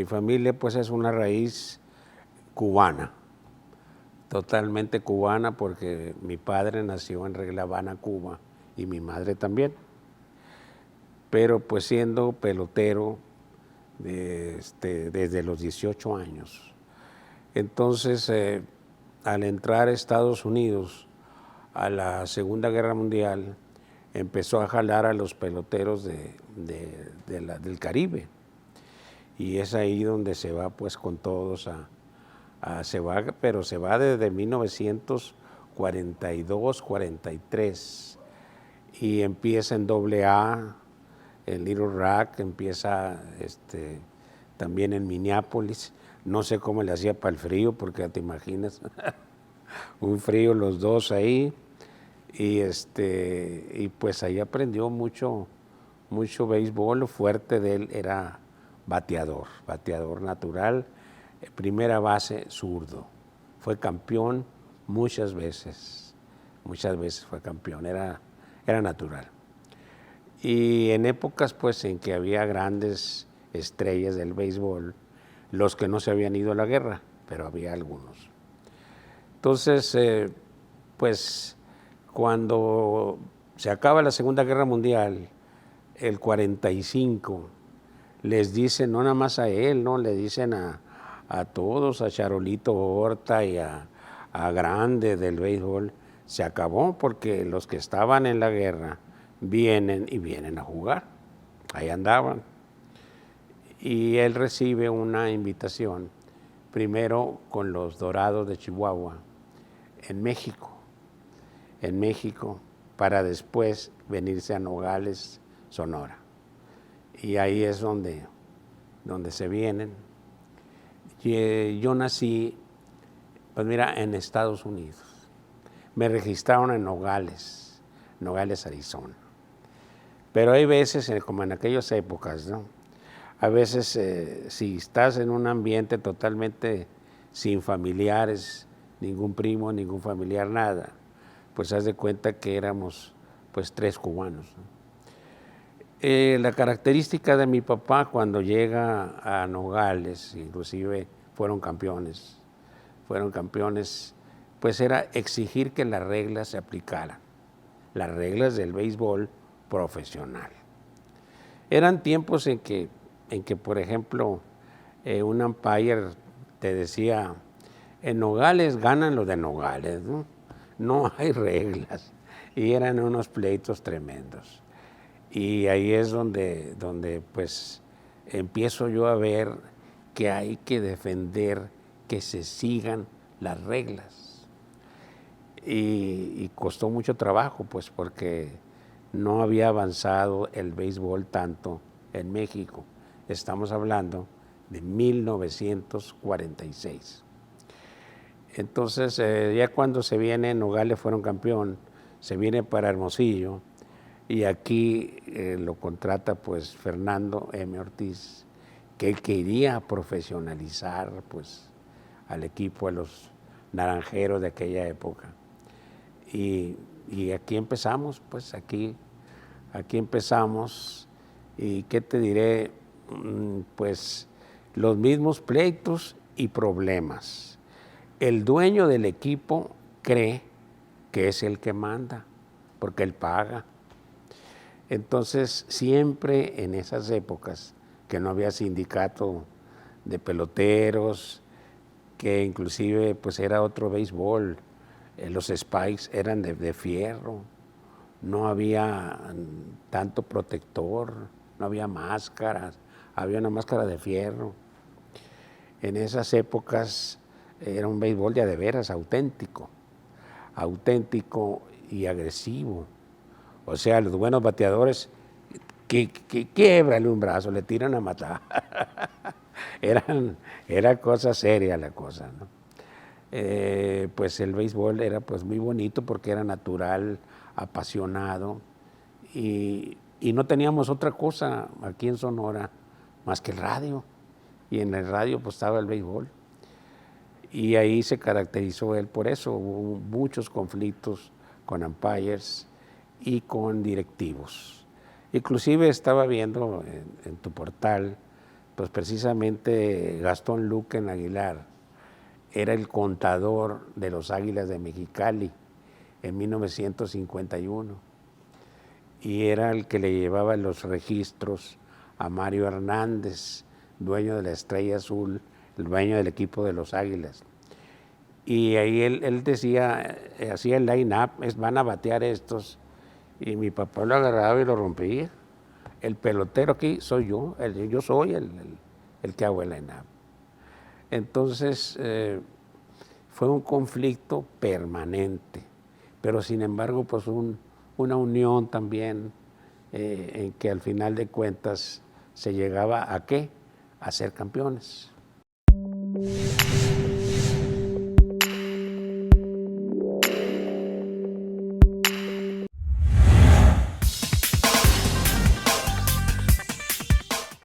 mi familia pues es una raíz cubana, totalmente cubana, porque mi padre nació en La Habana, Cuba, y mi madre también. Pero pues siendo pelotero desde los 18 años. Entonces, al entrar a Estados Unidos a la Segunda Guerra Mundial, empezó a jalar a los peloteros del Caribe. Y es ahí donde se va pues con todos pero se va desde 1942, 43 y empieza en AA, en Little Rock, empieza también en Minneapolis. No sé cómo le hacía para el frío, porque te imaginas, un frío los dos ahí. Y pues ahí aprendió mucho béisbol. Lo fuerte de él era bateador natural, primera base, zurdo. Fue campeón muchas veces fue campeón, era natural. Y en épocas pues en que había grandes estrellas del béisbol, los que no se habían ido a la guerra, pero había algunos. Entonces, pues cuando se acaba la Segunda Guerra Mundial, el 45, les dicen, no nada más a él, ¿no? Le dicen a todos, a Charolito Horta y a Grande del béisbol, se acabó porque los que estaban en la guerra vienen a jugar. Ahí andaban. Y él recibe una invitación, primero con los Dorados de Chihuahua, en México, para después venirse a Nogales, Sonora. Y ahí es donde se vienen. Yo nací, pues mira, en Estados Unidos. Me registraron en Nogales, Arizona. Pero hay veces, como en aquellas épocas, ¿no? A veces, si estás en un ambiente totalmente sin familiares, ningún primo, ningún familiar, nada, pues haz de cuenta que éramos pues 3 cubanos, ¿no? La característica de mi papá cuando llega a Nogales, inclusive fueron campeones, pues era exigir que las reglas se aplicaran, las reglas del béisbol profesional. Eran tiempos en que por ejemplo, un umpire te decía, en Nogales ganan los de Nogales, ¿no? No hay reglas. Y eran unos pleitos tremendos. Y ahí es donde pues empiezo yo a ver que hay que defender que se sigan las reglas. Y costó mucho trabajo, pues porque no había avanzado el béisbol tanto en México. Estamos hablando de 1946. Entonces, ya cuando se viene, Nogales fueron campeón, se viene para Hermosillo, y aquí lo contrata pues Fernando M. Ortiz, que quería profesionalizar pues al equipo, a los naranjeros de aquella época. Y aquí empezamos, pues aquí empezamos, y qué te diré, pues los mismos pleitos y problemas. El dueño del equipo cree que es el que manda, porque él paga. Entonces, siempre en esas épocas que no había sindicato de peloteros, que inclusive pues era otro béisbol, los spikes eran de fierro, no había tanto protector, no había máscaras, había una máscara de fierro. En esas épocas era un béisbol de veras auténtico y agresivo. O sea, los buenos bateadores, quiebrale un brazo, le tiran a matar. Era cosa seria la cosa, ¿no? Pues el béisbol era pues muy bonito porque era natural, apasionado, y no teníamos otra cosa aquí en Sonora más que el radio, y en el radio pues estaba el béisbol. Y ahí se caracterizó él por eso. Hubo muchos conflictos con umpires y con directivos. Inclusive estaba viendo en tu portal pues precisamente Gastón Luquen Aguilar era el contador de los Águilas de Mexicali en 1951 y era el que le llevaba los registros a Mario Hernández, dueño de la Estrella Azul, el dueño del equipo de los Águilas. Y ahí él decía, hacía el line-up, van a batear estos, y mi papá lo agarraba y lo rompía. El pelotero aquí soy yo, yo soy el que hago el line-up. Entonces, fue un conflicto permanente, pero sin embargo, pues una unión también en que al final de cuentas se llegaba a ¿qué? A ser campeones.